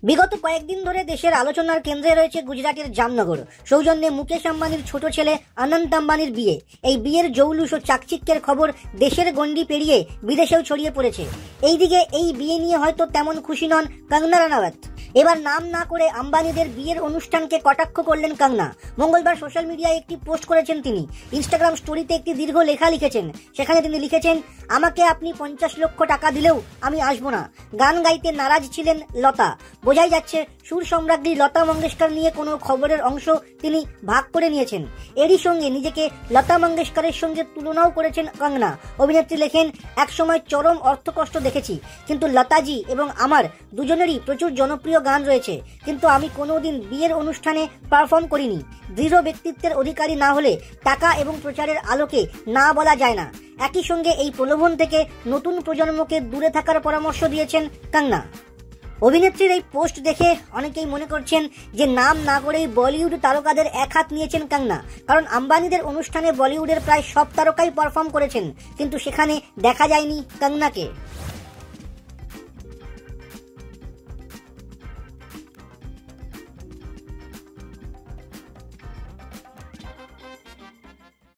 বিগত কয়েকদিন ধরে দেশের আলোচনার কেন্দ্রে রয়েছে গুজরাটের জামনগর। সৌজন্যে মুকেশ আম্বানির ছোট ছেলে অনন্ত আম্বানির বিয়ে। এই বিয়ের জৌলুস ও চাকচিক্যের খবর দেশের গণ্ডি পেরিয়ে বিদেশেও ছড়িয়ে পড়েছে। এইদিকে এই বিয়ে নিয়ে হয়তো তেমন খুশি নন কঙ্গনা রানাওয়াত। এবার নাম না করে আম্বানিদের বিয়ের অনুষ্ঠানকে কটাক্ষ করলেন কঙ্গনা। মঙ্গলবার সোশ্যাল মিডিয়ায় একটি পোস্ট করেছেন তিনি। ইনস্টাগ্রাম স্টোরিতে একটি দীর্ঘ লেখা লিখেছেন। সেখানে তিনি লিখেছেন, আমাকে আপনি 50 লক্ষ টাকা দিলেও আমি আসবো না। গান গাইতে নারাজ ছিলেন লতা। বোঝাই যাচ্ছে সুর সম্রাজ্ঞী লতা মঙ্গেশকর নিয়ে কোনো খবরের অংশ তিনি ভাগ করে নিয়েছেন। এরই সঙ্গে নিজেকে লতা মঙ্গেশকরের সঙ্গে তুলনাও করেছেন কঙ্গনা। অভিনেত্রী লেখেন, একসময় চরম অর্থকষ্ট দেখেছি, কিন্তু লতাজি এবং আমার দুজনেরই প্রচুর জনপ্রিয় গান রয়েছে, কিন্তু আমি কোনোদিন বিয়ের অনুষ্ঠানে পারফর্ম করিনি। দৃঢ় ব্যক্তিত্বের অধিকারী না হলে টাকা এবং প্রচারের আলোকে না বলা যায় না। একই সঙ্গে এই প্রলোভন থেকে নতুন প্রজন্মকে দূরে থাকার পরামর্শ দিয়েছেন কঙ্গনা। অভিনেত্রীর এই পোস্ট দেখে অনেকেই মনে করছেন যে নাম না করেই বলিউড তারকাদের এক হাত নিয়েছেন কঙ্গনা। কারণ আম্বানিদের অনুষ্ঠানে বলিউডের প্রায় সব তারকাই পারফর্ম করেছেন, কিন্তু সেখানে দেখা যায়নি কঙ্গনাকে।